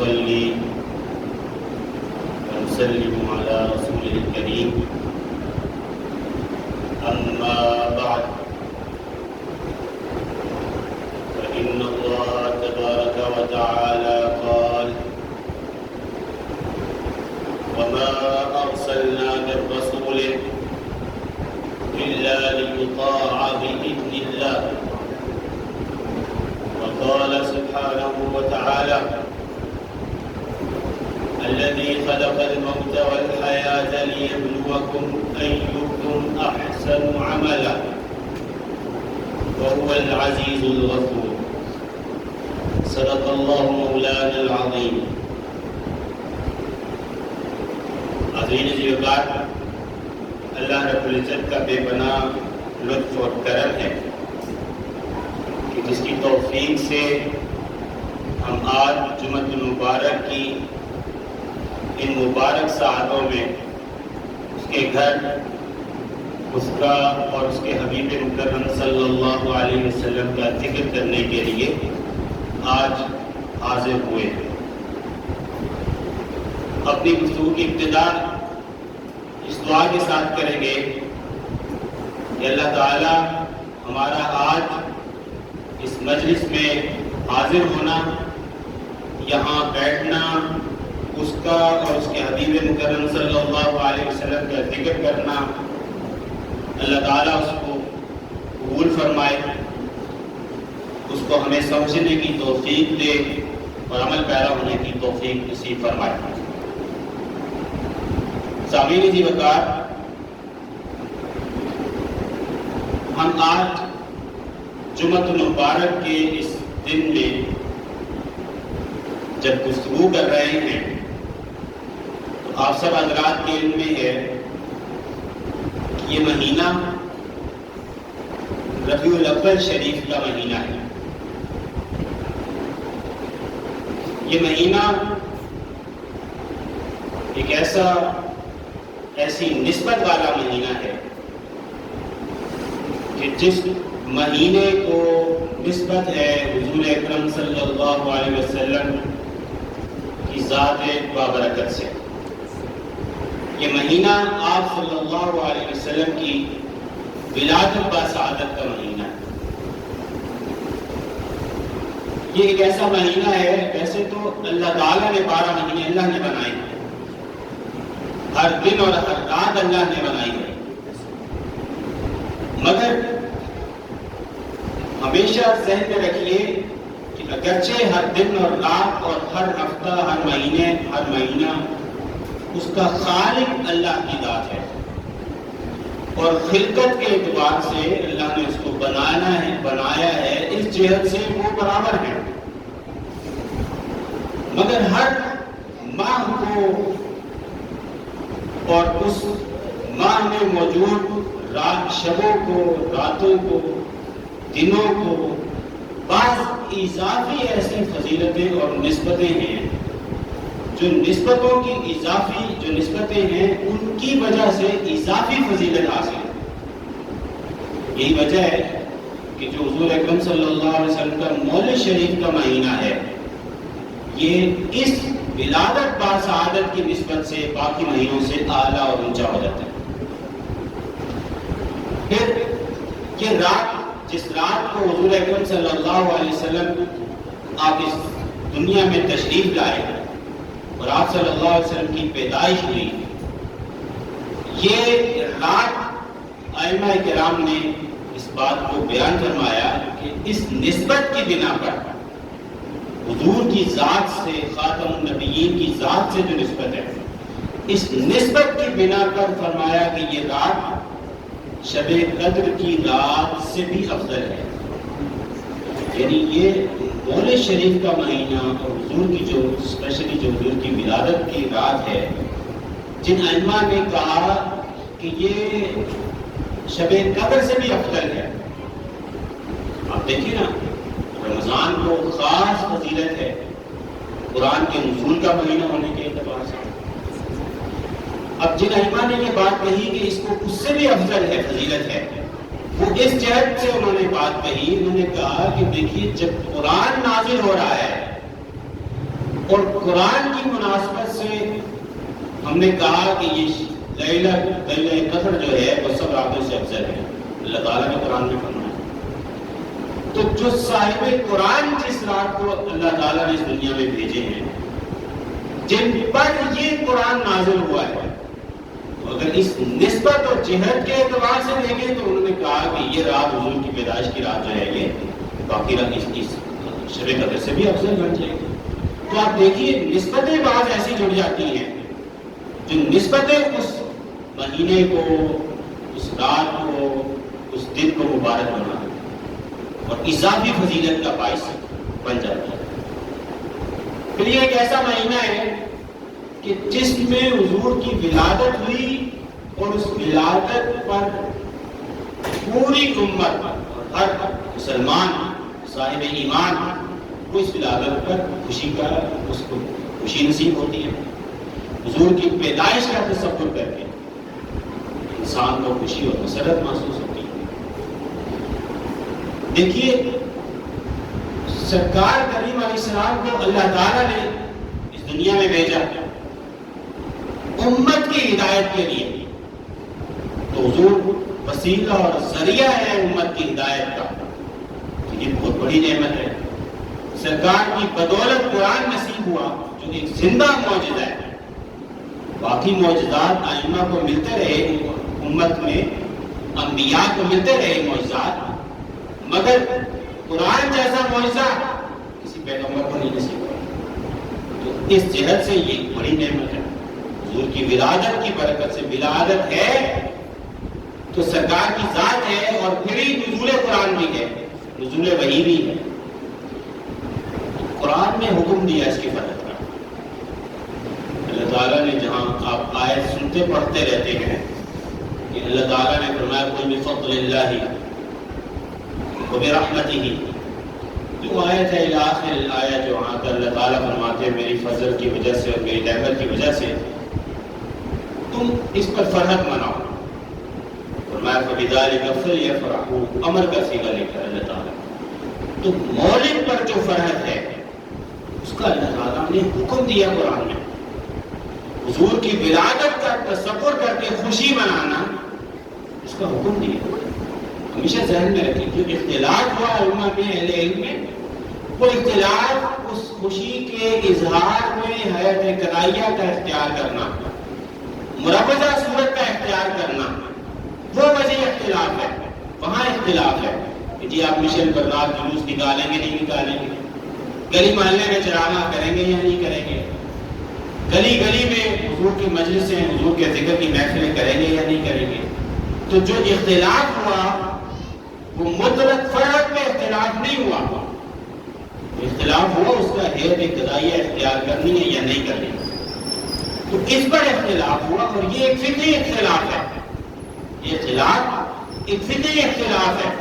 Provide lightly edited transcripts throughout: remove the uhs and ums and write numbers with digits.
ونصلي ونسلم على رسوله الكريم أما بعد فإن الله تبارك وتعالى قال وما أرسلنا من رسول إلا ليطاع بإذن الله وقال سبحانه وتعالى الذي خلق الموت والحياة ليبلوكم أيكم أحسن عملا وهو العزيز الغفور صدق الله مولانا العظيم. عظیم جی وقار اللہ رب العزت کا بے پناہ لطف اور کرم ہے کہ جس کی توفیق سے ہم آج جمعۃ المبارک کی ان مبارک ساعتوں میں اس کے گھر اس کا اور اس کے حبیب مکرم صلی اللہ علیہ وسلم کا ذکر کرنے کے لیے آج حاضر ہوئے ہیں. اپنی گفتگو کی ابتدا اس دعا کے ساتھ کریں گے کہ اللہ تعالی ہمارا آج اس مجلس میں حاضر ہونا، یہاں بیٹھنا، اس کا اور اس کے حبیب مکرم صلی اللہ علیہ وسلم کا ذکر کرنا، اللہ تعالیٰ اس کو قبول فرمائے، اس کو ہمیں سمجھنے کی توفیق دے اور عمل پیرا ہونے کی توفیق نصیب فرمائے. سامعین جی وقار، ہم آج جمعۃ المبارک کے اس دن میں جب گفتگو کر رہے ہیں تو آپ سب حضرات کے علم میں ہے کہ یہ مہینہ ربیع الاول شریف کا مہینہ ہے. یہ مہینہ ایک ایسی نسبت والا مہینہ ہے کہ جس مہینے کو نسبت ہے حضور اکرم صلی اللہ علیہ وسلم کی ذات بابرکت سے. یہ مہینہ آپ صلی اللہ علیہ وسلم کی ولادت بسعادت کا مہینہ ہے. یہ ایک ایسا مہینہ ہے، ویسے تو اللہ تعالیٰ نے 12 مہینے اللہ نے بنائے ہیں، ہر دن اور ہر رات اللہ نے بنائی ہے، مگر ہمیشہ ذہن میں رکھیے کہ اگرچہ ہر دن اور رات اور ہر ہفتہ ہر مہینہ اس کا خالق اللہ کی ذات ہے اور خلقت کے اعتبار سے اللہ نے اس کو بنایا ہے، اس جہت سے وہ برابر ہے. مگر ہر ماہ کو اور اس ماہ میں موجود شبوں کو، راتوں کو، دنوں کو بعض اضافی ایسی فضیلتیں اور نسبتیں ہیں جو نسبتیں ہیں ان کی وجہ سے اضافی فضیلت حاصل ہے. یہی وجہ ہے کہ جو حضور اکرم صلی اللہ علیہ وسلم کا مولد شریف کا مہینہ ہے یہ اس ولادت باسعادت کی نسبت سے باقی مہینوں سے اعلیٰ اور اونچا ہو جاتا ہے. پھر یہ رات، جس رات کو حضور اکرم صلی اللہ علیہ وسلم آپ اس دنیا میں تشریف لائے اور آپ صلی اللہ علیہ وسلم کی پیدائش ہوئی، یہ رات ائمہ کرام نے اس بات کو بیان فرمایا کہ اس نسبت کی بنا پر حضور کی ذات سے، خاتم النبیین کی ذات سے جو نسبت ہے، اس نسبت کی بنا پر فرمایا کہ یہ رات شب قدر کی رات سے بھی افضل ہے. یعنی یہ مولد شریف کا مہینہ اور حضور کی جو اسپیشلی جو حضور کی ولادت کی رات ہے، جن ائمہ نے کہا کہ یہ شب قدر سے بھی افضل ہے. آپ دیکھیے نا، رمضان کو خاص فضیلت ہے قرآن کے نزول کا مہینہ ہونے کے اعتبار سے. اب جن ائمہ نے یہ بات کہی کہ اس کو اس سے بھی افضل ہے، فضیلت ہے، وہ اس جہت سے انہوں نے بات کہی، انہوں نے کہا کہ دیکھیے جب قرآن نازل ہو رہا ہے اور قرآن کی مناسبت سے ہم نے کہا کہ یہ لیلہ قدر جو ہے وہ سب راتوں سے افضل ہے، اللہ تعالیٰ نے قرآن میں فرمایا۔ تو جو صاحب قرآن جس رات کو اللہ تعالیٰ نے اس دنیا میں بھیجے ہیں، جن پر یہ قرآن نازل ہوا ہے، تو اگر اس نسبت اور جہت کے اعتبار سے دیکھیں تو انہوں نے کہا کہ یہ رات حضور کی پیدائش کی رات جو ہے یہ باقی رات اس شب قدر سے بھی افضل بن جائے گی۔ تو آپ دیکھیے نسبتیں بعض ایسی جڑ جاتی ہیں جو نسبتیں اس مہینے کو، اس رات کو، اس دن کو مبارک بنا اور اضافی فضیلت کا باعث بن جاتا ہے۔ پھر یہ ایک ایسا مہینہ ہے کہ جس میں حضور کی ولادت ہوئی اور اس ولادت پر پوری امت اور ہر مسلمان صاحب ایمان کو اس ولادت پر خوشی کا اس کو خوشی نصیب ہوتی ہے۔ حضور کی پیدائش کا تصور کر کے انسان کو خوشی اور مسرت محسوس ہوتی ہے۔ دیکھیے سرکار کریم علیہ السلام کو اللہ تعالیٰ نے اس دنیا میں بھیجا امت کی ہدایت کے لیے، تو حضور وسیلہ اور ذریعہ ہے امت کی ہدایت کا، تو یہ بہت بڑی نعمت ہے۔ سرکار کی بدولت قرآن نصیب ہوا جو ایک زندہ معجزہ ہے۔ باقی معجزات ائمہ کو ملتے رہے، امت میں انبیاء کو ملتے رہے معجزات، مگر قرآن جیسا معجزہ کسی پیغمبر کو نہیں نصیب ہوا۔ تو اس جہت سے یہ بڑی نعمت ہے۔ حضور کی ولادت کی برکت سے، ولادت ہے تو سرکار کی ذات ہے، اور پھر ہی نزول قرآن بھی ہے، نزول وحی بھی ہے۔ قرآن نے حکم دیا اس کی فرحت کا۔ اللہ تعالیٰ نے جہاں آپ آیت سنتے پڑھتے رہتے ہیں کہ اللہ تعالیٰ نے فرمایا قل بفضل اللہ وبرحمتہ، جو آیت ہے آخر آیت جو وہاں پر اللہ تعالیٰ فرماتے ہیں میری فضل کی وجہ سے اور میری رحمت کی وجہ سے تم اس پر فرحت مناؤ۔ فرمایا فبذلک فلیفرحوا، امر کا صیغہ لے کر اللہ تعالیٰ، تو مولد پر جو فرحت ہے اس کا اللہ تعالیٰ نے حکم دیا قرآن میں۔ حضور کی ولادت کا تصور کر کے خوشی منانا اس کا حکم دیا۔ ہمیشہ ذہن میں رکھیں جو اختلاف ہوا علماء میں، اہل علم میں، وہ اختلاف اس خوشی کے اظہار میں حیات قدائیہ کا اختیار کرنا، مروجہ صورت کا اختیار کرنا، وہ وجہ اختلاف ہے، وہاں اختلاف ہے کہ جی آپ مشن پر رات جلوس نکالیں گے نہیں نکالیں گے، گلی محلے میں چراغاں کریں گے یا نہیں کریں گے، گلی گلی میں حضور کی مجلسیں، حضور کے ذکر کی محفلیں کریں گے یا نہیں کریں گے۔ تو جو اختلاف ہوا وہ مطلق فرق میں اختلاف نہیں ہوا، اختلاف ہوا اس کا حیات قدائیہ اختیار کرنی ہے یا نہیں کرنی، تو اس پر اختلاف ہوا، اور یہ ایک فقہی اختلاف ہے، یہ اختلاف ایک فقہی اختلاف ہے،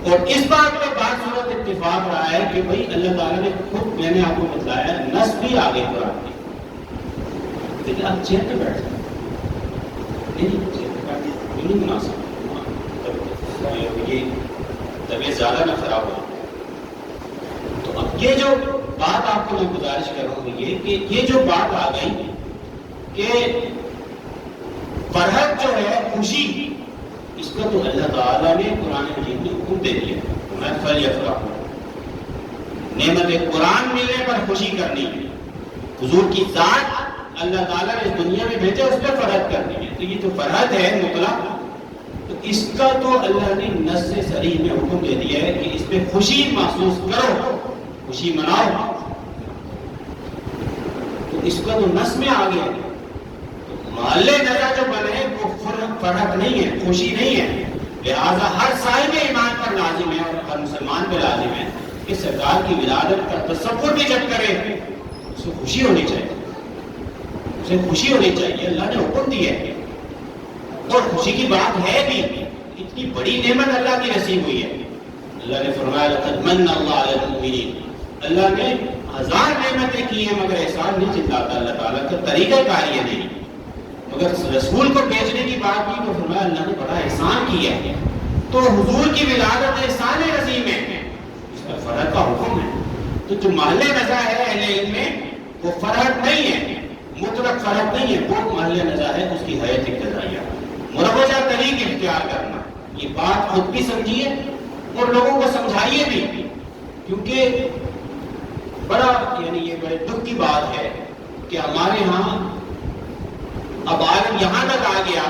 اور اس بات میں بات صورت اتفاق رہا ہے کہ بھائی اللہ تعالیٰ نے خود، میں نے آپ کو بتلایا نص بھی آگے قرآن کی، لیکن آپ چین پہ بیٹھ جائیں نہیں مناسب، یہ طبیعت زیادہ نہ خراب ہو۔ تو اب یہ جو بات آپ کو میں گزارش کر رہا ہوں یہ کہ یہ جو بات آ گئی کہ فرحت جو ہے خوشی، اس کا تو اللہ تعالیٰ نے قرآن مجید میں حکم دے دیا، میں فلیفرحوا، نعمت قرآن ملنے پر خوشی کرنی ہے، حضور کی ذات اللہ تعالیٰ نے اس دنیا میں بھیجا اس پہ فرحت کرنی ہے، تو یہ تو فرحت ہے مطلق، تو اس کا تو اللہ نے نص صریح میں حکم دے دیا ہے کہ اس پہ خوشی محسوس کرو، خوشی مناؤ، تو اس کا تو نص میں آ گیا۔ محلے نظر جو بنے وہ فرحت نہیں ہے، خوشی نہیں ہے، لہذا ہر صاحب ایمان پر لازم ہے اور ہر مسلمان پہ لازم ہے کہ سرکار کی ولادت کا تصور بھی جب کرے اسے خوشی ہونی چاہیے، اسے خوشی ہونی چاہیے، اللہ نے حکم دیا ہے، اور خوشی کی بات ہے بھی، اتنی بڑی نعمت اللہ کی نصیب ہوئی ہے۔ اللہ نے فرمایا لقد من اللہ علی المؤمنین، اللہ نے ہزار نعمتیں کی ہیں مگر احسان نہیں جتلاتا اللہ تعالیٰ کا طریقہ کار یہ نہیں، مگر رسول کو بھیجنے کی بات کی تو فرمایا اللہ نے بڑا احسان کیا ہے، تو حضور کی ولادت احسان عظیم ہے، اس پر فرحت کا حکم ہے، تو جو محل نزا ہے اہل علم میں وہ فرحت نہیں ہے، مطلق فرحت نہیں ہے، وہ محل نزا ہے اس کی حیات اقتضائیہ، مروجہ طریق اختیار کرنا۔ یہ بات خود بھی سمجھیے اور لوگوں کو سمجھائیے بھی، کیونکہ بڑا یہ بڑے دکھ کی بات ہے کہ ہمارے ہاں اب عالم یہاں تک آ گیا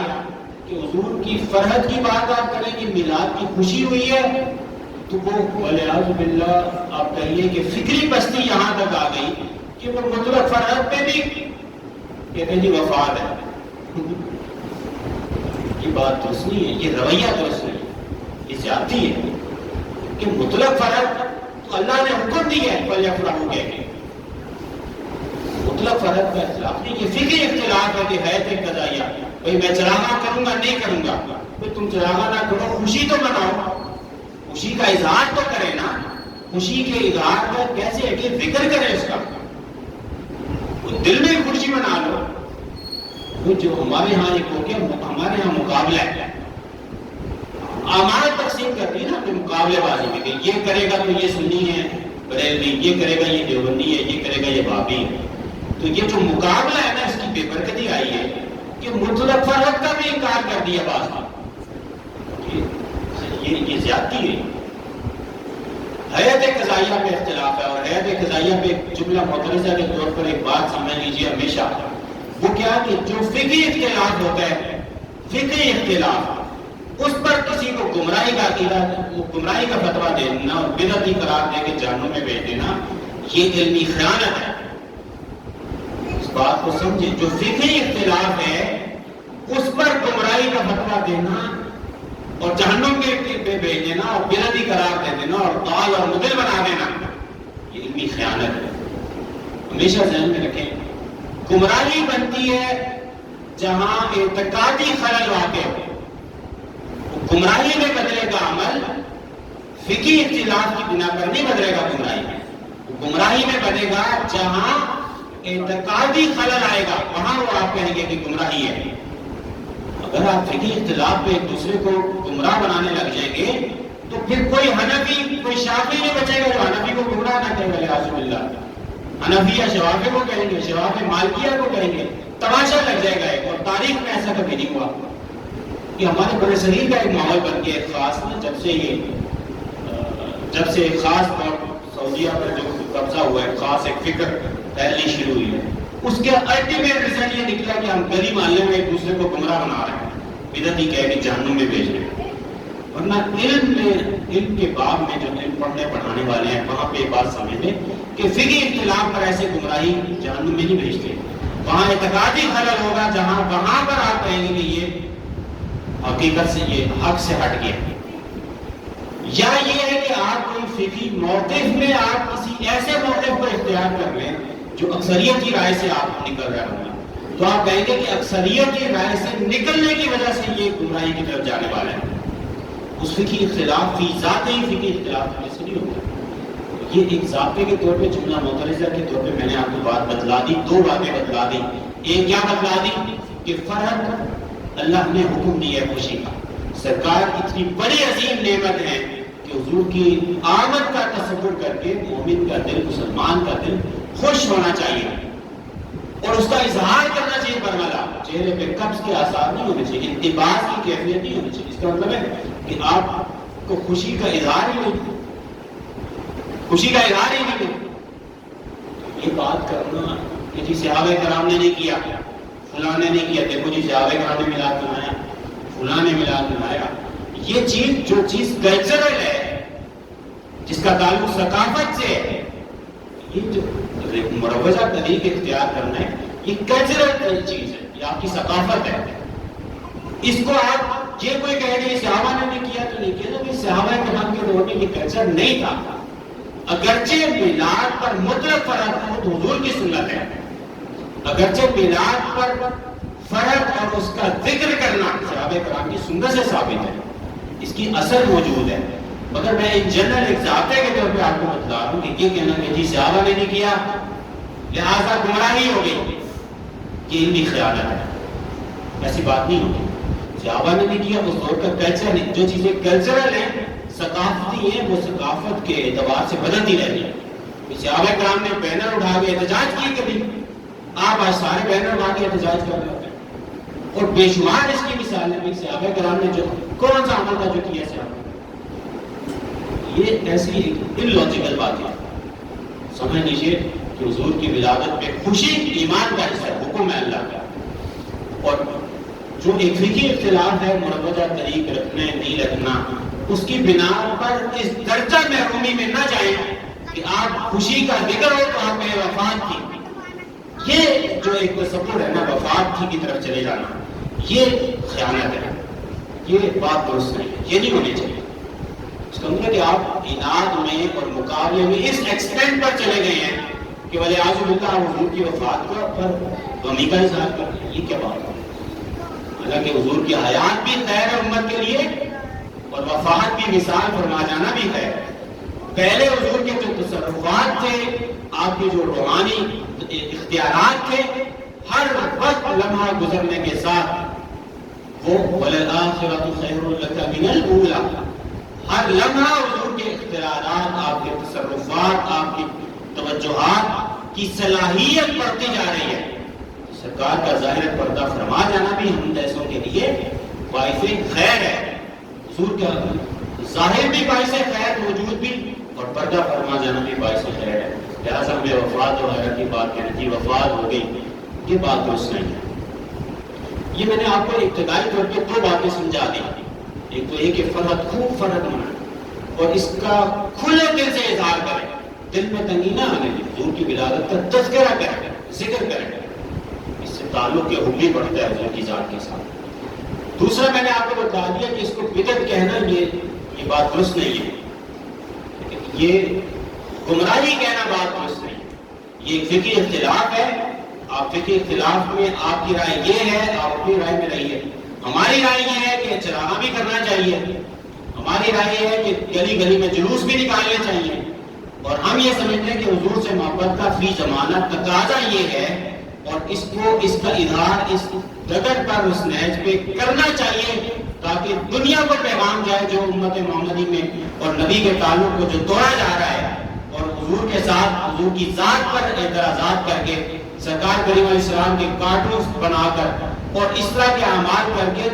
کہ حضور کی فرحت کی بات آپ کریں کہ میلاد کی خوشی ہوئی ہے تو وہ والعیاذ باللہ آپ کہیے کہ فکری پستی یہاں تک آ گئی کہ وہ مطلق فرحت پہ بھی کہتے ہیں جی وفات ہے۔ یہ بات درست نہیں ہے، یہ رویہ درست نہیں ہے، یہ زیادتی ہے کہ مطلق فرحت تو اللہ نے حکم دیا ہے فَلْيَفْرَحُوا کہہ کے، مطلق فرحت کا اختلاف نہیں، یہ فکری اختلاف ہے کہ حیات اقتضائیہ، بھئی میں چراغاں کروں گا نہیں کروں گا، بھئی تم چراغاں نہ کرو، خوشی تو مناؤ، خوشی کا اظہار تو کرے نا، خوشی کے اظہار کا کیسے ہے کہ ذکر کرے اس کا، دل میں خوشی منا لو۔ وہ جو ہمارے ہاں ایک ہو گیا، ہمارے ہاں مقابلہ ہے، اعمال تقسیم کرتی ہے نا اپنے مقابلے بازی میں کہ یہ کرے گا تو یہ سنی ہے بریلوی، یہ کرے گا یہ دیوبندی ہے، یہ کرے گا یہ بابی ہے۔ تو یہ جو مقابلہ ہے نا اس کی بے برکتی آئی ہے کہ مطلق فرحت کا بھی انکار کر دیا بعض نے، یہ زیادتی ہے۔ حیات قضائیہ پہ اختلاف ہے، اور حیات قضائیہ پہ جملہ معترضہ کے طور پر ایک بات سمجھ لیجیے ہمیشہ، وہ کیا کہ جو فقہی اختلاف ہوتا ہے، فقہی اختلاف، اس پر کسی کو گمراہی کا عقیدہ، گمراہی کا فتویٰ دینا اور بدعتی قرار دے کے جہنم میں بھیج دینا، یہ علمی خیانت ہے۔ اس بات کو سمجھیں، جو فقہی اختلاف ہے اس پر گمراہی کا فتویٰ دینا اور جہنم پہ بھیج دینا اور بدعتی قرار دے دینا اور ضال اور مضل بنا دینا، یہ علمی خیانت ہے۔ ہمیشہ ذہن میں رکھیں، گمراہی بنتی ہے جہاں اعتقادی خلل واقع ہو، گمراہی میں بدلے گا عمل، فقہی اختلاف کی بنا پر نہیں بدلے گا گمراہی میں، گمراہی میں بدلے گا جہاں اعتقادی خلل آئے گا، وہاں وہ آپ کہیں گے کہ گمراہی ہے۔ اگر آپ فقہی اختلاف پہ ایک دوسرے کو گمراہ بنانے لگ جائیں گے تو پھر کوئی حنفی، کوئی شافعی نہیں بچے گا جو حنفی کو گمراہ نہ کہے، والعیاذ باللہ۔ حنفی یا شوافی کو کہیں گے، شوافی مالکیہ کو کہیں گے، تماشا لگ جائے گا۔ اور تاریخ میں ایسا کبھی نہیں ہوا کہ ہمارے بڑے صغیر کا ایک ماحول بن گیا، ایک خاص نا، جب سے ایک خاص طور سعودیہ پر جو قبضہ ہوا ہے، خاص ایک فکر پھیلنی شروع ہوئی ہے، اس کے الٹیمیٹ رزلٹ یہ نکلا کہ ہم گلی محلے میں ایک دوسرے کو گمراہ بنا رہے ہیں، بدعتی کہہ کے جہنم میں بھیج رہے ہیں۔ ورنہ علم کے باب میں جو علم پڑھنے پڑھانے والے ہیں وہاں پہ ایک بات سمجھ لیں کہ فقہی اختلاف پر ایسے گمراہی جہنم میں نہیں بھیجتے، وہاں اعتقادی خلل ہوگا جہاں وہاں پر آپ کہیں گے کہ یہ حقیقت سے، یہ حق سے ہٹ گیا، یا یہ ہے کہ آپ کوئی فقہی موقف میں آپ کسی ایسے موقف کو اختیار کر لیں جو اکثریت کی رائے سے آپ نکل رہے ہوں گے، تو آپ کہیں گے کہ اکثریت کی رائے سے نکلنے کی وجہ سے یہ گمراہی کی طرف جانے والے ہیں۔ اس فقہی اختلاف فی ذات ہی فقہی اختلاف کی وجہ سے نہیں ہوتا۔ یہ ایک ضابطے کے طور پہ، جملہ معترضہ کے طور پہ میں نے آپ کو بات بتلا دی، دو باتیں بتلا دی۔ ایک کیا بتلا دی کہ فرحت اللہ نے حکم دیا ہے خوشی کا، سرکار اتنی بڑی عظیم نعمت ہے کہ حضور کی آمد کا تصور کر کے مومن کا دل، مسلمان کا دل خوش ہونا چاہیے اور اس کا اظہار کرنا چاہیے برملا، چہرے پہ قبض کے آثار نہیں ہونے چاہیے، انتباس کی کیفیت نہیں ہونی چاہیے۔ اس کا مطلب ہے کہ آپ کو خوشی کا اظہار ہی نہیں، خوشی کا اظہار ہی نہیں۔ یہ بات کرنا کہ جی صحابہ کرام نے نہیں کیا، فلاں نے نہیں کیا، دیکھو جی صحابہ کرام نے میلاد منایا، فلاں نے میلاد منایا، یہ چیز جو چیز کلچرل ہے، جس کا تعلق ثقافت سے ہے، یہ جو مروجہ طریق اختیار کرنا ہے، یہ کلچرل چیز ہے، یہ آپ کی ثقافت ہے۔ اس کو آپ یہ کوئی کہہ دیں صحابہ نے نہیں کیا تو نہیں کیا، تو صحابہ کرام کے دور میں یہ کلچر نہیں تھا۔ اگرچہ میلاد پر مطلق فرحت خود حضور کی سنت ہے، اگرچہ میلاد پر فرحت اور اس کا ذکر کرنا صحابہ کرام کی سنت سے ثابت ہے، اس کی اثر موجود ہے، مگر میں ایک جنرل ایک ضابطے کے طور پہ آپ کو بتلا رہا ہوں کہ یہ کہنا کہ جی صحابہ نے نہیں کیا لہذا گمراہی ہو گئی، یہ علمی خیانت ہے، ایسی بات نہیں ہوگی۔ صحابہ نے نہیں کیا، اس دور کا کلچر نہیں، جو چیزیں کلچرل ہیں، ثقافتی ہیں، وہ ثقافت کے اعتبار سے بدلتی رہتی ہیں، صحابہ کرام نے بینر اٹھا کے احتجاج کی کبھی؟ آپ آج سارے بینر اٹھا کے احتجاج کر رہے ہیں، اور بے شمار اس کی مثالیں بھی صحابہ کرام نے جو کون سا عمل تھا جو کیا صحابہ، یہ ایسی ان لاجیکل بات ہے. سمجھ لیجیے کہ حضور کی ولادت پہ خوشی ایمان کا حصہ ہے، حکم ہے اللہ کا. اور جو ایک فقہی اختلاف ہے مروجہ طریق رکھنا نہیں رکھنا، اس کی بنا پر اس درجہ محرومی میں نہ جائیں کہ آپ خوشی کا ذکر ہو تو آپ میں وفات کی. یہ جو ایک تصور ہے نا وفات کی طرف چلے جانا، یہ خیانت ہے، یہ بات درست نہیں ہے، یہ نہیں ہونی چاہیے. اس کا مطلب کہ آپ اناد میں اور مقابلے میں اس ایکسٹینٹ پر چلے گئے ہیں کہ ولی اعوذ باللہ حضور کی وفات پر غمی کا اظہار کر دیا، یہ کیا بات ہے؟ حالانکہ حضور کی حیات بھی خیر ہے امت کے لیے، اور وفات بھی مثال فرما جانا بھی ہے. پہلے حضور کے جو تصرفات تھے، آپ کے جو روحانی اختیارات تھے، ہر وقت لمحہ گزرنے کے ساتھ وہ وَلَلْآخِرَةُ خَيْرٌ لَكَ مِنَ الْأُولَىٰ، ہر لمحہ حضور کے اختیارات، آپ کے تصرفات، آپ کی توجہات کی صلاحیت بڑھتی جا رہی ہے. سرکار کا ظاہر پردہ فرما جانا بھی ہم جیسوں کے لیے باعث خیر ہے. حضور کا ظاہر بھی باعث خیر موجود بھی، اور پردہ فرما جانا بھی باعث خیر ہے. لہٰذا ہمیں وفات وغیرہ کی بات کہنا کہ وفات ہو گئی، یہ بات درست نہیں ہے. یہ میں نے آپ کو ابتدائی طور پہ دو باتیں سمجھا دی. ایک تو یہ کہ فرحت خوب فرحت منائیں اور اس کا کھلے دل سے اظہار کریں، دل میں تنگی نہ آنے دیں، حضور کی ولادت کا تذکرہ کریں، ذکر کریں، اس سے تعلق کے حبی بڑھتا ہے حضور کی ذات کے ساتھ. دوسرا میں نے آپ کو بتا دیا کہ اس کو بدعت کہنا یہ بات درست نہیں ہے، یہ گمراہی کہنا بات درست نہیں. یہ ایک فقہی اختلاف ہے، آپ فقہی اختلاف میں آپ کی رائے یہ ہے، آپ اپنی رائے میں رہیے. ہماری رائے یہ ہے کہ چراغاں بھی کرنا چاہیے، ہماری رائے یہ ہے کہ گلی گلی میں جلوس بھی نکالنے چاہیے، اور ہم یہ سمجھتے ہیں کہ حضور سے محبت کا فی زمانہ تقاضا یہ ہے، اور اس کو اس کا اظہار اس جگت پر اس نہج پہ کرنا چاہیے تاکہ دنیا کو پیغام جائے جو امت محمدی میں اور نبی کے تعلق کو جو توڑا جا رہا ہے، اور حضور کے ساتھ حضور کی ذات پر اعتراضات کر کے سرکار کریم علیہ السلام کے کارٹونز بنا کر اور اس طرح کے اعمال کر کے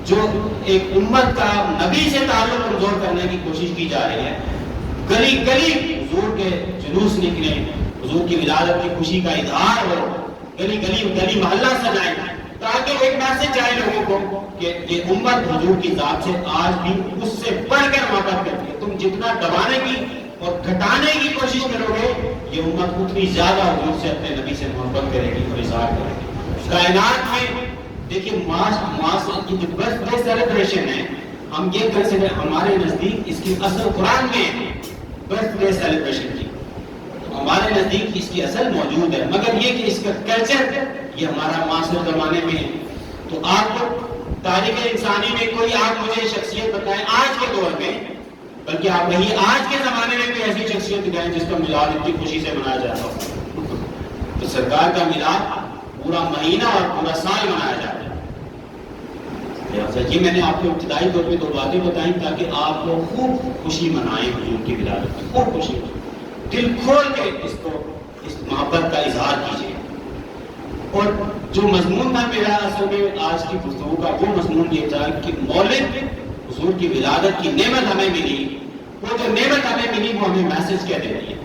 جو ایک امت کا نبی سے تعلق کمزور کرنے کی کوشش کی جا رہی ہے. گلی گلی حضور کے جلوس نکلے، حضور کی ولادت کی خوشی کا اظہار ہو، گلی گلی محلہ سجائیں تاکہ ایک میسج جائے لوگوں کو کہ یہ امت حضور کی ذات سے آج بھی اس سے بڑھ کر محبت کرتی ہے. تم جتنا دبانے کی اور گھٹانے کی کوشش کرو گے، یہ امت اتنی زیادہ حضور سے اپنے نبی سے محبت کرے گی اور اظہار کرے گی. کائنات میں دیکھیے ماس کی جو برتھ ڈے سیلیبریشن ہے، ہم یہ کنسیڈر ہمارے نزدیک اس کی اصل قرآن میں ہے برتھ ڈے سیلیبریشن کی، ہمارے نزدیک اس کی اصل موجود ہے، مگر یہ کہ اس کا کلچر یہ ہمارا معاصر زمانے میں ہے. تو آپ کو تاریخ انسانی میں کوئی آپ مجھے شخصیت بتائیں آج کے دور میں، بلکہ آپ وہی آج کے زمانے میں بھی ایسی شخصیت دکھائیں جس کا میلاد اتنی خوشی سے منایا جاتا ہو. تو سرکار کا میلاد پورا مہینہ اور پورا سال منایا جاتا ہے. یہ میں نے آپ کو ابتدائی طور پہ دو باتیں بتائیں تاکہ آپ لوگ خوب خوشی منائیں حضور کی ولادت کی، خوب خوشی منائیں، دل کھول کے اس محبت کا اظہار کیجیے. اور جو مضمون تھا میرا اصل میں آج کی گفتگو کا، وہ مضمون یہ تھا کہ مولد حضور کی ولادت کی نعمت ہمیں ملی، وہ جو نعمت ہمیں ملی وہ ہمیں میسج کیا دیتی ہے.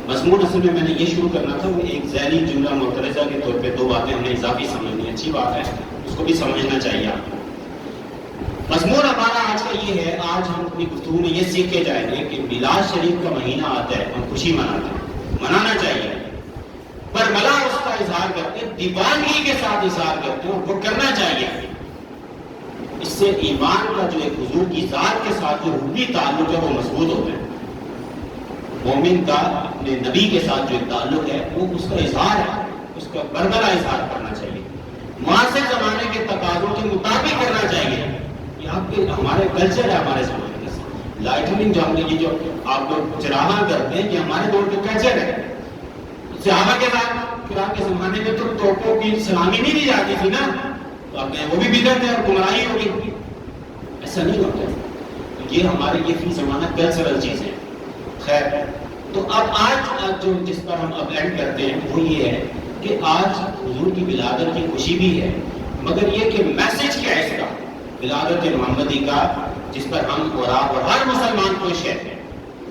مضمون اصل میں نے یہ شروع کرنا تھا، وہ ایک ذیلی جملہ معترضہ کے طور پہ دو باتیں ہمیں اضافی سمجھنی، اچھی بات ہے، اس کو بھی سمجھنا چاہیے. آپ مضمون ہمارا آج کا یہ ہے، آج ہم اپنی گفتگو میں یہ سیکھ کے جائیں گے کہ میلاد شریف کا مہینہ آتا ہے، ہم خوشی مناتے ہیں، منانا چاہیے، پر ملا اس کا اظہار کرتے ہیں، دیوانگی کے ساتھ اظہار کرتے ہیں، وہ کرنا چاہیے. اس سے ایمان کا جو ایک حضور کی ذات کے ساتھ جو روحی تعلق ہے وہ مضبوط ہوتا ہے. مومن کا اپنے نبی کے ساتھ جو تعلق ہے وہ اس کا اظہار ہے، اس کا برملا اظہار کرنا چاہیے، معاصر زمانے کے تقاضوں کے مطابق کرنا چاہیے. یہ آپ کے ہمارے کلچر ہے، ہمارے زمانے کا لائٹننگ جو ہم نے یہ جو آپ لوگ چراغاں کرتے ہیں، یہ ہمارے دور کے کلچر ہے. صحابہ کے کرام کے زمانے میں تو توپوں کی سلامی نہیں دی جاتی تھی نا، تو آپ کہیں وہ بھی بدعت ہے اور گمراہی ہوگی، ایسا نہیں ہوتا. یہ ہمارے یہ فی زمانہ کلچرل چیزیں. خیر تو اب آج جو جس پر ہم اب اینڈ کرتے ہیں وہ یہ ہے کہ آج حضور کی ولادت کی خوشی بھی ہے، مگر یہ کہ میسج کیا ہے اس کا، ولادت محمدی کا، جس پر ہم اور آپ اور ہر مسلمان خوش ہے،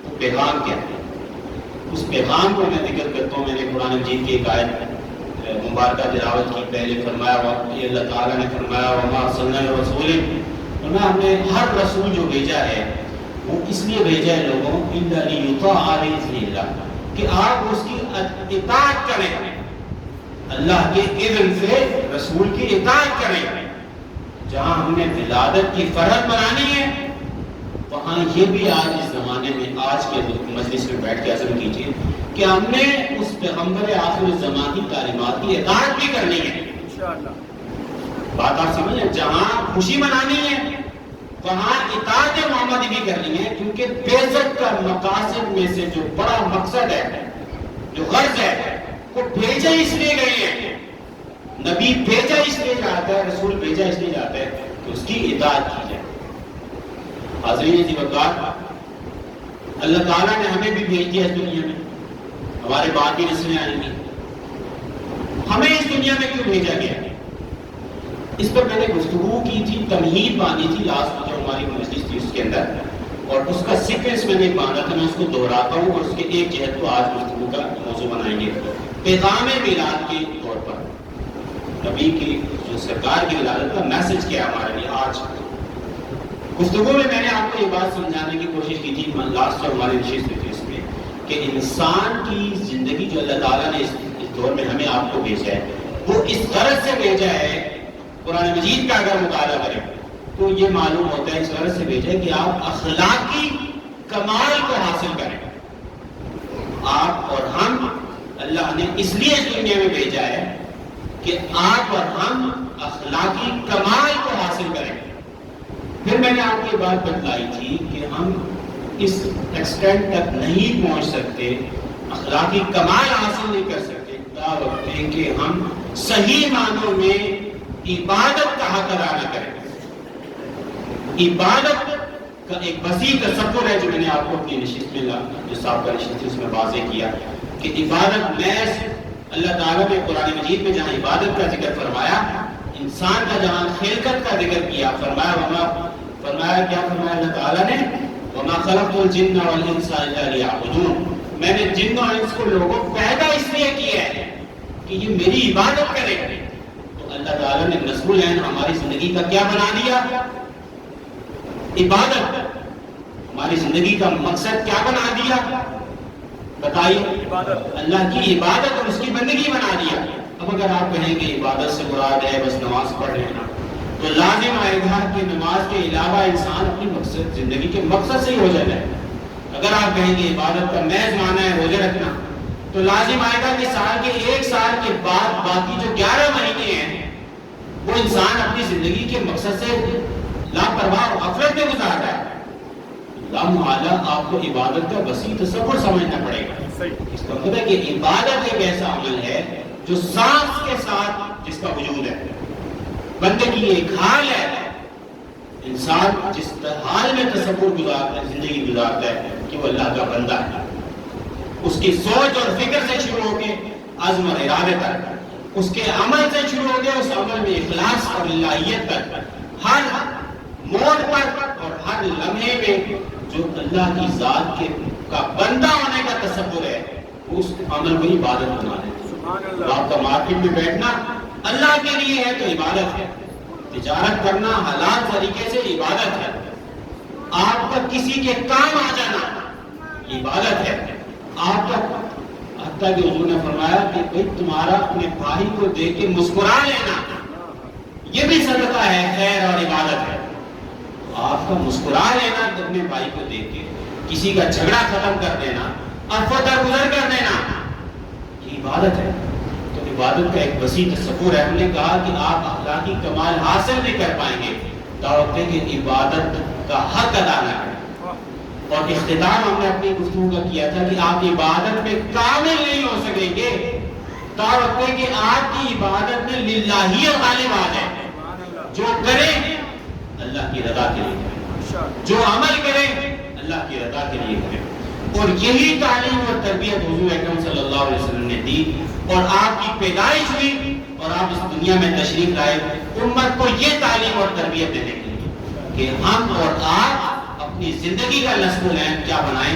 تو پیغام کیا ہے؟ اس پیغام کو میں ذکر کرتا ہوں۔ میں نے قرآن مجید کی ایک آیت مبارکہ تلاوت کی، پہلے فرمایا یہ اللہ تعالیٰ نے فرمایا وما ارسلنا من رسول، فرمایا ہم نے ہر رسول جو بھیجا ہے وہ اس لیے بھیجا ہے لوگوں الا لیطاع باذن اللہ، کہ آپ اس کی اطاعت کریں، اللہ کے اذن سے رسول کی اطاعت کریں۔ جہاں ہم نے ولادت کی فرض بنانی ہے وہاں یہ بھی آج اس زمانے میں آج کے مجلس میں بیٹھ کے عزم کیجیے کہ ہم نے اس پیغمبر آخر الزمان کی تعلیمات کی اطاعت بھی کرنی ہے انشاءاللہ۔ بات آپ سمجھیں، جہاں خوشی منانی ہے وہاں اطاعت محمدی بھی کرنی ہے، کیونکہ بعثت کا مقاصد میں سے جو بڑا مقصد ہے، جو غرض ہے، وہ بھیجا اس لیے گئے ہیں، نبی بھیجا اس لیے جاتا ہے، رسول بھیجا اس لیے جاتا ہے کہ اس کی اطاعت کی جائے۔ حاضرین عزیز وقار، اللہ تعالیٰ نے ہمیں بھی بھیج دیا اس دنیا میں، ہمارے بعد بھی نسلیں آئیں گی، ہمیں اس دنیا میں کیوں بھیجا گیا؟ اس پر میں نے گفتگو کی تھی، تمہید باندھی تھی لاسٹ جو ہماری مجلس تھی اس کے اندر، اور اس کا سیکوینس میں نے باندھا تھا، میں اس کو دہراتا ہوں اور اس کے ایک جہت کو آج گفتگو کا موضوع بنائیں گے۔ پیغام میلاد کے طور پر نبی کی جو سرکار کی ولادت کا میسج کیا ہمارے لیے آج گفتگو میں نے آپ کو یہ بات سمجھانے کی کوشش کی تھی لاسٹ جو ہماری نشست ہوئی تھی اس میں، کہ انسان کی زندگی جو اللہ تعالیٰ نے اس دور میں ہمیں آپ کو بھیجا ہے وہ اس غرض سے بھیجا ہے، قرآن مجید کا اگر مطالعہ کریں تو یہ معلوم ہوتا ہے اس غرض سے بھیجا ہے کہ آپ اخلاقی کمال کو حاصل کریں۔ آپ اور ہم اللہ نے اس لیے اس دنیا میں بھیجا ہے کہ آپ اور ہم اخلاقی کمال کو حاصل کریں۔ پھر میں نے آپ کو یہ بات بتلائی تھی کہ ہم اس ایکسٹینٹ تک نہیں پہنچ سکتے، اخلاقی کمال حاصل نہیں کر سکتے تا وقت کہ ہم صحیح معنوں میں عبادت کا حق ادا نہ کریں۔ عبادت کا ایک وسیع تصور ہے جو میں نے آپ کو اپنی نشست میں جو سابقہ نشست تھی اس میں واضح کیا کہ عبادت محض اللہ تعالیٰ نے قرآن مجید میں جہاں عبادت کا ذکر فرمایا، انسان کا جہاں خلقت کا ذکر کیا، فرمایا کیا فرمایا اللہ تعالیٰ نے وَمَا خَلَقْتُ الْجِنَّ وَالْإِنسَ إِلَّا لِيَعْبُدُونَ، میں نے جن و انس کو لوگوں پیدا اس لیے کیا ہے کہ یہ میری عبادت کرے۔ تو اللہ تعالیٰ نے نصب العین ہماری زندگی کا کیا بنا دیا؟ عبادت۔ ہماری زندگی کا مقصد کیا بنا دیا؟ بتائیے، اللہ کی عبادت اور اس کی بندگی بنا دیا۔ اب اگر آپ کہیں کہ عبادت سے مراد ہے بس نماز پڑھ لینا، تو لازم آئے گا کہ نماز کے علاوہ انسان اپنی مقصد زندگی کے مقصد سے ہی ہو جائے۔ اگر آپ کہیں کہ عبادت کا محض معنی ہے روزے رکھنا، تو لازم آئے گا کہ سال کے ایک سال کے بعد باقی جو 11 مہینے ہیں وہ انسان اپنی زندگی کے مقصد سے لاپرواہ غفلت میں گزار رہا ہے۔ اللہ تعالیٰ آپ کو عبادت کا وسیع تصور سمجھنا پڑے گا۔ اس کا مطلب ہے کہ عبادت ایک ایسا عمل ہے جو سانس کے ساتھ جس کا وجود ہے، بندگی ایک حال ہے، انسان جس حال میں تصور گزارتا ہے، زندگی گزارتا ہے کہ وہ اللہ کا بندہ ہے، اس کی سوچ اور فکر سے شروع ہو کے عزم اور ارادے تک، اس کے عمل سے شروع ہو کے اس عمل میں اخلاص اور الہیت تک، ہر موڑ پر اور ہر لمحے میں جو اللہ کی ذات کے کا بندہ ہونے کا تصور ہے اس عمل کو عبادت بنا دیتے۔ آپ کا مارکیٹ میں بیٹھنا اللہ کے لیے ہے تو عبادت ہے، تجارت کرنا حلال طریقے سے عبادت ہے، آپ کا کسی کے کام آ جانا عبادت ہے، آپ کا حتیٰ کہ حضور نے فرمایا کہ بھئی تمہارا اپنے بھائی کو دیکھ کے مسکرا لینا یہ بھی صدقہ ہے، خیر اور عبادت ہے۔ آپ کا مسکرا لینا اپنے بھائی کو دیکھ کے، کسی کا جھگڑا ختم کر دینا، عفو درگزر کر دینا، یہ عبادت ہے۔ تو عبادت کا ایک وسیع تصور ہے۔ ہم نے کہا کہ آپ اخلاقی کمال حاصل نہیں کر پائیں گے دعوت کہ عبادت کا حق ادا نہ کریں۔ اور اختتام ہم نے اپنی گفتگو کا کیا تھا کہ آپ عبادت میں کامل نہیں ہو سکیں گے دعوت کہ آپ کی عبادت میں للہیت غالب آ جائے۔ جو کریں اللہ کی رضا کے لیے کریں، جو عمل کریں اللہ کی رضا کے لیے کریں۔ اور یہی تعلیم اور تربیت حضور اکرم صلی اللہ علیہ وسلم نے دی، اور آپ کی پیدائش ہوئی اور آپ اس دنیا میں تشریف لائے امت کو یہ تعلیم اور تربیت دینے کے لیے کہ ہم اور آپ اپنی زندگی کا نصب العین کیا بنائیں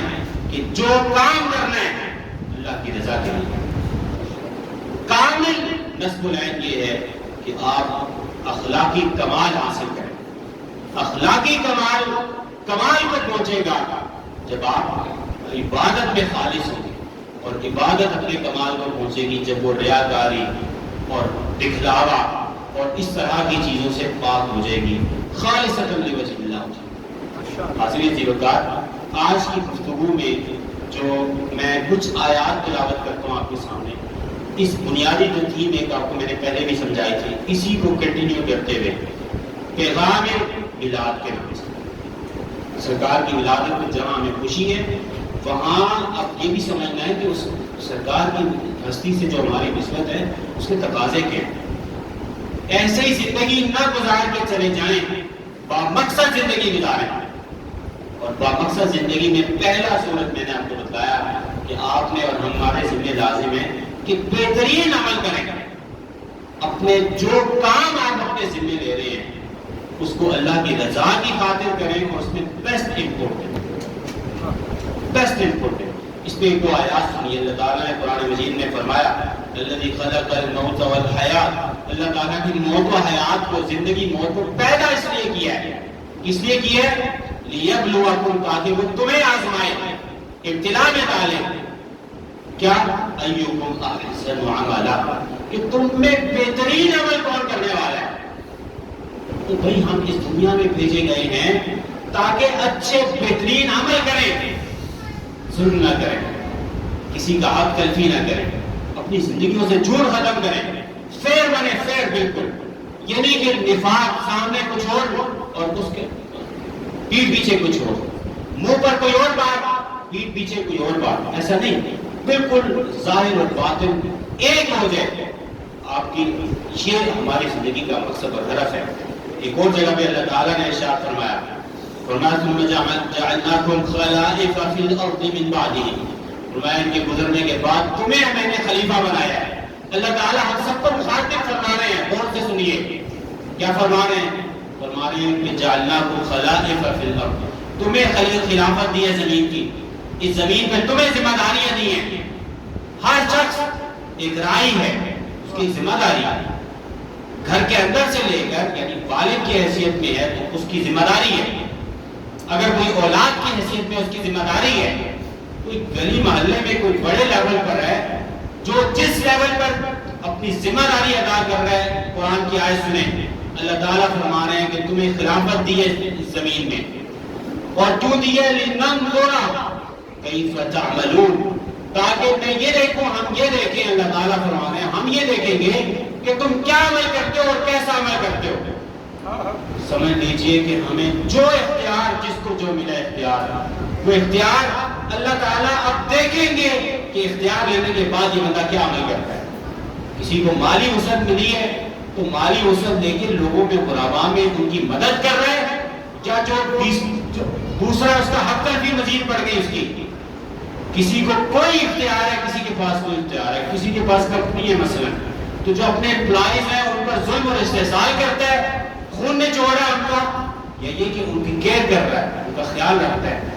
کہ جو کام کرنا ہے اللہ کی رضا کے لیے۔ کامل نصب العین یہ ہے کہ آپ اخلاقی کمال حاصل کریں۔ اخلاقی کمال تک پہنچے گا جب آپ عبادت میں خالص ہوں گے، اور عبادت اپنے کمال کو پہنچے گی جب وہ ریاکاری اور دکھلاوا اور اس طرح کی چیزوں سے پاک ہو جائے گی، خالصۃ لوجہ اللہ ہو جائے گی۔ حاضرین زیرکات، آج کی گفتگو میں جو میں کچھ آیات تلاوت کرتا ہوں آپ کے سامنے، اس بنیادی جو تھیم ایک آپ کو میں نے پہلے بھی سمجھائی تھی، اسی کو کنٹینیو کرتے ہوئے پیغام میلاد کے نام سے سرکار کی ولادت میں جہاں ہمیں خوشی ہے، وہاں اب یہ بھی سمجھنا ہے کہ اس سرکار کی ہستی سے جو ہماری نسبت ہے اس کے تقاضے کیا ہیں۔ ایسے ہی زندگی نہ گزار کے چلے جائیں، بامقصد زندگی گزاریں، اور بامقصد زندگی میں پہلا صورت میں نے آپ کو بتایا کہ آپ نے اور ہمارے ذمہ لازم ہے کہ بہترین عمل کریں، اپنے جو کام آپ اپنے ذمہ لے رہے ہیں اس کو اللہ کی رضا کی خاطر کریں اور اس میں بیسٹ انپٹ دیں، بیسٹ انپٹ دیں۔ اس پہ ایک دو آیات سنیے۔ اللہ تعالیٰ نے قرآن مجید میں فرمایا الذی خلق الموت والحیات، اللہ تعالیٰ کی موت و حیات کو، زندگی موت کو پیدا اس لیے کیا ہے، اس لیے کیا ہے لیبلوکم، تاکہ وہ تمہیں آزمائے، ابتلا میں ڈالے، کیا ایکم احسن عملا، کہ تم میں بہترین عمل کون کرنے والا ہے۔ تو بھائی ہم اس دنیا میں بھیجے گئے ہیں تاکہ اچھے بہترین عمل کریں، ظلم نہ کریں، کسی کا حق تلفی نہ کریں، اپنی زندگیوں سے جھوٹ ختم کریں، فیر بنے، فیر بالکل، یہ نہیں کہ نفاق سامنے کچھ اور اس کے پیٹھ پیچھے کچھ ہو، منہ پر کوئی اور بات پیٹھ پیچھے کوئی اور بات، ایسا نہیں، بالکل ظاہر اور باطن ایک ہو جائے آپ کی، یہ ہماری زندگی کا مقصد اور ہدف ہے۔ ایک اور جگہ پہ اللہ تعالیٰ نے ارشاد فرمایا ثم جعلناکم خلائف فی الارض من بعدہم، فرمایا ان کے گزرنے کے بعد تمہیں میں نے خلیفہ بنایا ہے۔ اللہ تعالیٰ ہم سب کو مخاطب فرما رہے ہیں، غور سے سنیے کیا فرما رہے ہیں، فرما رہے ہیں کہ جعلناکم خلائف فی الارض، تمہیں خلافت دی ہے زمین کی، اس زمین پہ تمہیں ذمہ داریاں دی ہیں، ہر شخص ایک رائی ہے، اس کی ذمہ داری ہے، گھر کے اندر سے لے کر یعنی والد کی حیثیت میں ہے تو اس کی ذمہ داری ہے، اگر کوئی اولاد کی حیثیت میں اس کی ذمہ داری ہے، کوئی گلی محلے میں کوئی بڑے لیول پر ہے جو جس لیول پر اپنی ذمہ داری ادا کر رہا ہے، قرآن کی آیت سنیں، اللہ تعالیٰ فرما رہے ہیں کہ تمہیں خلافت دی ہے اس زمین میں، اور کیوں دی ہے لننظر کیف تعملون، تاکہ میں یہ دیکھوں، ہم یہ دیکھیں، اللہ تعالیٰ فرما رہے ہیں ہم یہ دیکھیں گے کہ تم کیا عمل کرتے ہو اور کیسا عمل کرتے ہو۔ سمجھ لیجئے کہ ہمیں جو اختیار، جس کو جو ملا اختیار، وہ اختیار اللہ تعالیٰ اب دیکھیں گے کہ اختیار لینے کے بعد یہ بندہ کیا عمل کرتا ہے۔ کسی کو مالی وسعت ملی ہے تو مالی وسعت دے کے لوگوں کے غربا میں ان کی مدد کر رہے ہیں، یا جو دوسرا اس کا حق تلفی مزید پڑ گئی اس کی۔ کسی کو کوئی اختیار ہے، کسی کے پاس کوئی اختیار ہے، کسی کے پاس کمپنی ہے مثلا، تو جو اپنے امپلائیز ہیں ان پر ظلم اور استحصال کرتا ہے، خون نے چوڑا ان کا، یا یہ کہ ان کی کیئر کر رہا ہے، ان کا خیال رکھتا ہے،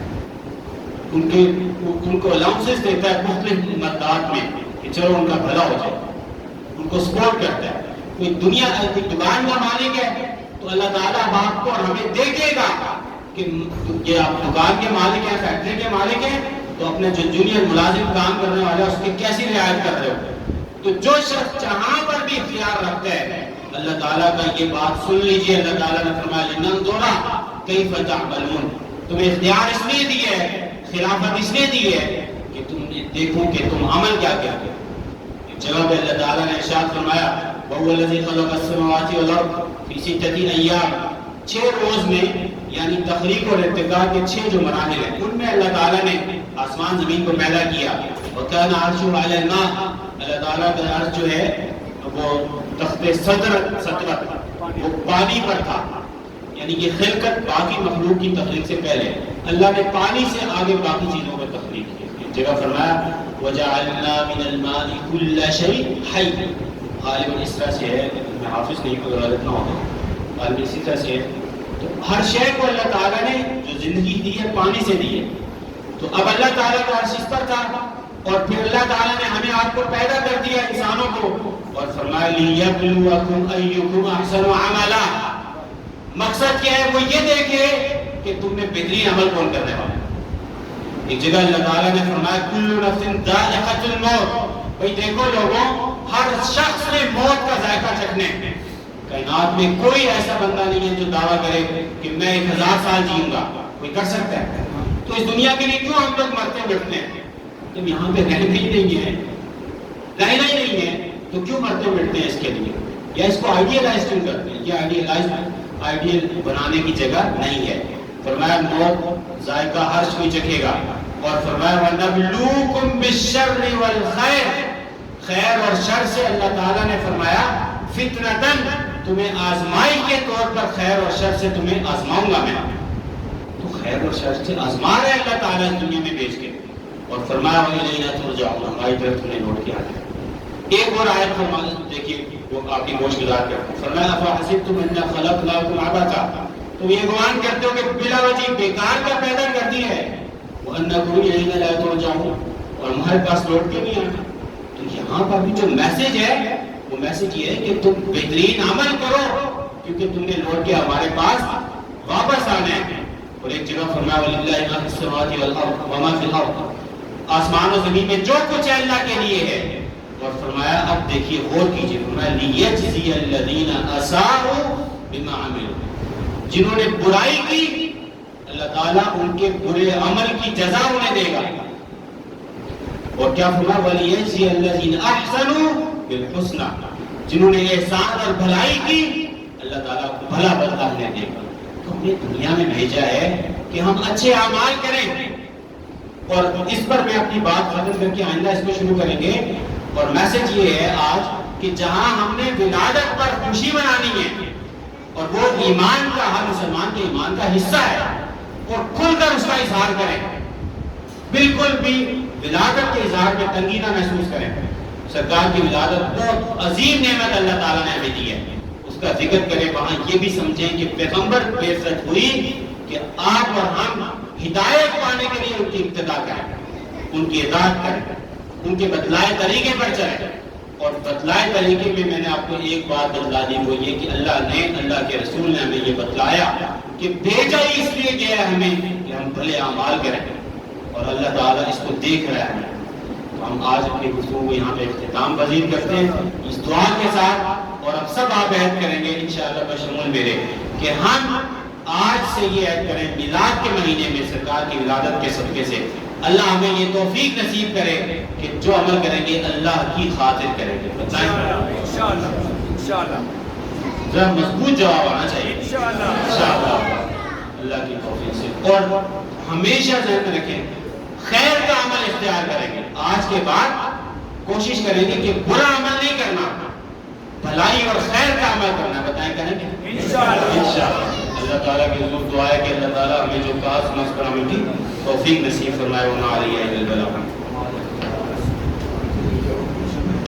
ان کو الاؤنسز دیتا ہے مختلف مدات میں کہ چلو ان کا بھلا ہو جائے، ان کو سپورٹ کرتا ہے۔ کوئی دکان کا مالک ہے تو اللہ تعالیٰ آپ کو اور ہمیں دیکھے گا کہ یہ آپ دکان کے مالک ہیں، فیکٹری کے مالک ہیں، تو اپنے جو جونیئر ملازم کام کرنے والے اس کی کیسی رعایت کر رہے ہو۔ تو جو شخص جہاں پر بھی اختیار رکھتا ہے اللہ تعالیٰ کا یہ بات سن لیجئے، اللہ تعالیٰ نے فرمایا لننظر کیف تعملون، تمہیں اختیار اس لیے دی ہے، خلافت اس لیے دی ہے کہ تم دیکھو کہ تم عمل کیا کرتے ہو۔ ایک جگہ پہ اللہ تعالیٰ نے ارشاد فرمایا وَهُوَ الَّذِي خَلَقَ السَّمَاوَاتِ وَالْأَرْضَ فِي سِتَّةِ أَيَّامٍ، 6 روز میں یعنی تخلیق اور ارتقاء کے 6 جو مراحل ہیں ان میں اللہ تعالیٰ نے آسمان زمین کو پیدا کیا۔ وَكَانَ عَرْشُهُ عَلَى الْمَاءِ، اللہ تعالیٰ کا عرش جو ہے وہ تخت صدرت وہ پانی پر تھا، یعنی یہ خلقت باقی مخلوق کی تخلیق سے پہلے اللہ نے پانی سے آگے باقی چیزوں کو تخلیق کی. ایک جگہ فرمایا وَجَعَلْنَا مِنَ الْمَاءِ كُلَّ شَيْءٍ حَيٍّ. غالباً اس طرح سے ہے، میں حافظ نہیں کوئی غلط نہ ہوگا، غالباً اسی طرح سے ہے. تو ہر شے کو اللہ تعالیٰ نے جو زندگی دی ہے پانی سے دی ہے. تو اب اللہ تعالیٰ کا عرش اس پر تھا اور پھر اللہ تعالیٰ نے ہمیں آپ کو پیدا کر دیا انسانوں کو اور فرمایا لِيَبْلُوَكُمْ أَيُّكُمْ أَحْسَنُ عَمَلًا. مقصد کیا ہے؟ وہ یہ دیکھے کہ تم نے بہترین عمل کون کرنے والا. ایک جگہ اللہ تعالیٰ نے فرمایا كُلُّ نَفْسٍ ذَائِقَةُ الْمَوْتِ. بھئی دیکھو لوگوں، ہر شخص نے موت کا ذائقہ چکھنے. کائنات میں کوئی ایسا بندہ نہیں ہے جو دعویٰ کرے کہ میں 1000 سال جیوں گا. کوئی کر سکتا ہے؟ تو اس دنیا کے لیے کیوں ہم لوگ مرتے بڑھتے ہیں؟ جب یہاں پہ رہنا ہی نہیں ہے، رہنا ہی نہیں ہے تو کیوں مرتے بڑھتے ہیں اس کے لیے؟ یا اس کو آئیڈیلائز کیوں کرتے ہیں؟ یہ آئیڈیل بنانے کی جگہ نہیں ہے. فرمایا موت ذائقہ ہر کوئی چکھے گا اور فرمایا وَنَبْلُوكُمْ بِالشَّرِّ وَالْخَيْرِ. خیر اور شر سے اللہ تعالیٰ نے فرمایا فتنتاً، تمہیں آزمائی کے طور پر خیر اور شر سے تمہیں آزماؤں گا میں. تو خیر اور شر سے آزما رہے اللہ تعالیٰ اس دنیا میں بھیج کے اور فرمایا وَإِلَيْنَا تُرْجَعُونَ. ہماری طرف تمہیں لوٹ کے آتے. ایک اور آیت فرمایا دیکھیے وہ آپ کی گوش گزار کرتے ہیں. فرمایا أَفَحَسِبْتُمْ أَنَّا خَلَقْنَاكُمْ عَبَثًا. تم یہ گمان کرتے ہو کہ بلا وجہ بیکار کا پیدا کر دی ہے. وَأَنَّكُمْ إِلَيْنَا لَا تُرْجَعُونَ. اور ہمارے پاس لوٹ کے نہیں آنا. تو یہاں پر بھی جو میسج ہے وہ میسج یہ ہے کہ تم بہترین عمل کرو کیونکہ تم نے لوٹ کے ہمارے پاس واپس آنا ہے. اور ایک جگہ فرمایا وَلِلَّهِ مَا فِي السَّمَاوَاتِ وَالْأَرْضِ وَمَا فِي الْأَرْضِ. آسمان و زمین میں جو کچھ ہے اللہ کے لیے ہے. اور فرمایا اب دیکھیے غور کیجیے، فرمایا لِيَجْزِيَ الَّذِينَ أَسَاءُوا بِمَا عَمِلُوا. جنہوں نے برائی کی اللہ تعالیٰ ان کے برے عمل کی جزا انہیں دے گا. اور کیا فرمایا وَلِيَجْزِيَ الَّذِينَ أَحْسَنُوا بِالْحُسْنَى. جنہوں نے احسان اور بھلائی کی اللہ تعالیٰ کو بھلا بدلہ انہیں دے گا. تو ہمیں دنیا میں بھیجا ہے کہ ہم اچھے اعمال کریں. اور اس پر میں اپنی بات ختم کر کے آئندہ اس کو شروع کریں گے. اور میسج یہ ہے آج کہ جہاں ہم نے ولادت پر خوشی منانی ہے اور وہ ایمان کا، ہر مسلمان کے ایمان کا حصہ ہے اور کھل کر اس کا اظہار کریں. بالکل بھی ولادت کے اظہار میں تنگی نہ محسوس کریں. سرکار کی ولادت بہت عظیم نعمت اللہ تعالیٰ نے ہمیں دی ہے. اس کا ذکر کریں، وہاں یہ بھی سمجھیں کہ پیغمبر بعثت ہوئی کہ آپ اور ہم ہدایت پانے کے لیے ان کی ابتدا کریں، ان کی اطاعت کریں، ان کے بتلائے طریقے پر چلیں. اور بتلائے طریقے میں نے آپ کو ایک بات بتلا دی، وہ یہ کہ اللہ کے رسول نے ہمیں یہ بتلایا کہ بھیجا ہی اس لیے گیا ہمیں کہ ہم بھلے اعمال کریں اور اللہ تعالیٰ اس کو دیکھ رہا ہے. تو ہم آج اپنی گفتگو کو یہاں پہ اختتام پذیر کرتے ہیں اس دعا کے ساتھ. اور اب سب آپ عہد کریں گے انشاءاللہ بشمول میرے کہ ہم آج سے یہ عہد کریں میلاد کے مہینے میں سرکار کی ولادت کے صدقے سے اللہ ہمیں یہ توفیق نصیب کرے کہ جو عمل کریں گے اللہ کی خاطر کریں گے. بتائیں انشاءاللہ ذرا مضبوط جواب آنا چاہیے انشاءاللہ اللہ کی توفیق سے. اور ہمیشہ ذہن میں رکھیں خیر کا عمل اختیار کریں گے. آج کے بعد کوشش کریں گے کہ برا عمل نہیں کرنا، بھلائی اور خیر کا عمل کرنا. بتائیں کریں گے انشاءاللہ. اللہ تعالیٰ کی حضور دعا ہے کہ اللہ تعالیٰ ہمیں جو کہا سمجھ کر عمل کی توفیق نصیب فرمائے. وما علیہ الا البلاغ.